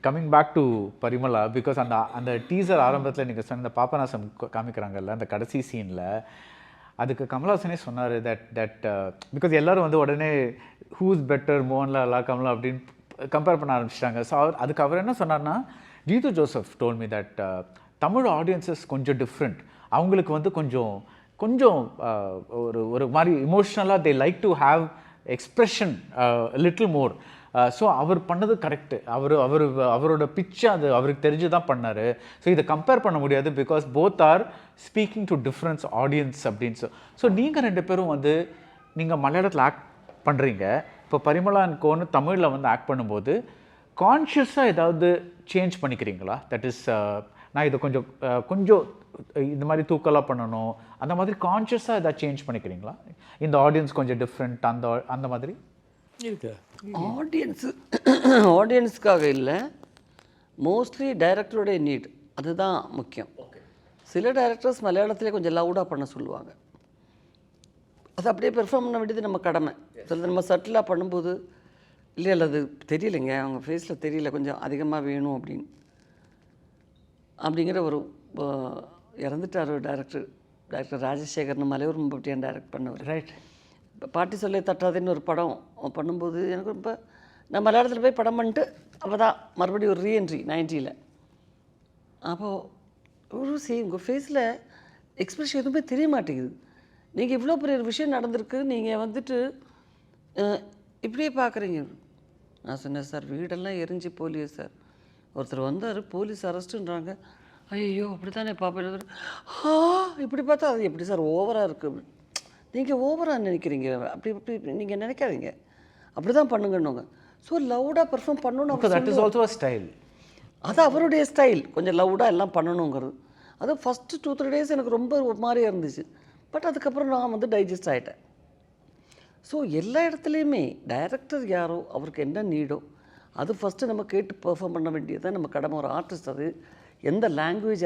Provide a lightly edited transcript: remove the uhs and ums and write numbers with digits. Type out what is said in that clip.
Coming back to Parimala, because அந்த teaser ஆரம்பத்தில் நீங்கள் சொன்ன இந்த பாபநாசம் காமிக்கிறாங்கல்ல அந்த கடைசி சீனில், அதுக்கு கமல்ஹாசனே சொன்னார் தட் பிகாஸ் எல்லோரும் வந்து உடனே ஹூஸ் பெட்டர் மோகன்லாலா கமலா அப்படின்னு கம்பேர் பண்ண ஆரம்பிச்சிட்டாங்க. ஸோ அதுக்கு அவர் என்ன சொன்னார்னா, Jeethu Joseph told me that Tamil audiences கொஞ்சம் டிஃப்ரெண்ட், அவங்களுக்கு வந்து கொஞ்சம் ஒரு மாதிரி இமோஷ்னலாக they like to have expression little more. So அவர் பண்ணது கரெக்டு. அவரோட பிச்சை அது அவருக்கு தெரிஞ்சு தான் பண்ணார். ஸோ இதை கம்பேர் பண்ண முடியாது because both are speaking to difference audience அப்படின்னு. ஸோ நீங்கள் ரெண்டு பேரும் வந்து நீங்கள் மலையாளத்தில் ஆக்ட் பண்ணுறீங்க, இப்போ பரிமளா அண்ட் கோன்னு தமிழில் வந்து ஆக்ட் பண்ணும்போது கான்ஷியஸாக ஏதாவது சேஞ்ச் பண்ணிக்கிறீங்களா? தட் இஸ் நான் இதை கொஞ்சம் இந்த மாதிரி தூக்கலாக பண்ணணும், அந்த மாதிரி கான்ஷியஸாக ஏதாவது சேஞ்ச் பண்ணிக்கிறீங்களா? இந்த ஆடியன்ஸ் கொஞ்சம் டிஃப்ரெண்ட் அந்த மாதிரி இருக்கு. ஆடியன்ஸுக்காக இல்லை, மோஸ்ட்லி டைரக்டருடைய நீட், அதுதான் முக்கியம். சில டைரக்டர்ஸ் மலையாளத்திலே கொஞ்சம் லவுடாக பண்ண சொல்லுவாங்க, அது அப்படியே பெர்ஃபார்ம் பண்ண வேண்டியது நம்ம கடமை. சிலது நம்ம சட்டிலாக பண்ணும்போது இல்லை அது தெரியலைங்க, அவங்க ஃபேஸில் தெரியல, கொஞ்சம் அதிகமாக வேணும் அப்படிங்கிற ஒரு இறந்துட்டார் ஒரு டைரக்டர் ராஜசேகர்னு மலையூர் மம்பட்டியான் டைரக்ட் பண்ணவர். ரைட். இப்போ பாட்டி சொல்லே தட்டாதேன்னு ஒரு படம் பண்ணும்போது எனக்கு ரொம்ப, நான் மலையாளத்தில் போய் படம் பண்ணிட்டு அப்போ தான் மறுபடியும் ஒரு ரீஎன்ட்ரி 90s. அப்போது உங்கள் ஃபேஸில் எக்ஸ்ப்ரெஷன் எதுவுமே தெரிய மாட்டேங்குது. நீங்கள் இவ்வளோ பெரிய ஒரு விஷயம் நடந்திருக்கு, நீங்கள் வந்துட்டு இப்படியே பார்க்குறீங்க. நான் சொன்னேன், சார் வீடெல்லாம் எரிஞ்சு போலியே சார், ஒருத்தர் வந்தார் போலீஸ் அரெஸ்ட்டுன்றாங்க. ஐயோ அப்படி தானே பார்ப்பேன். இப்படி பார்த்தா அது எப்படி சார் ஓவராக இருக்குது, நீங்கள் ஓவராக நினைக்கிறீங்க, அப்படி நீங்கள் நினைக்காதீங்க, அப்படி தான் பண்ணுங்கன்னுங்க. ஸோ லவுடாக பெர்ஃபார்ம் பண்ணணும், that is also a style. அது அவருடைய ஸ்டைல், கொஞ்சம் லவுடாக எல்லாம் பண்ணணுங்கிறது. அது ஃபஸ்ட்டு 2-3 days எனக்கு ரொம்ப ஒரு மாதிரியாக இருந்துச்சு. பட் அதுக்கப்புறம் நான் வந்து டைஜஸ்ட் ஆகிட்டேன். ஸோ எல்லா இடத்துலையுமே டைரக்டர் யாரோ அவருக்கு என்ன நீடோ அது ஃபஸ்ட்டு நம்ம கேட்டு பெர்ஃபார்ம் பண்ண வேண்டியது தான் நம்ம கடமை. ஒரு ஆர்டிஸ்ட் அது எந்த லாங்குவேஜ்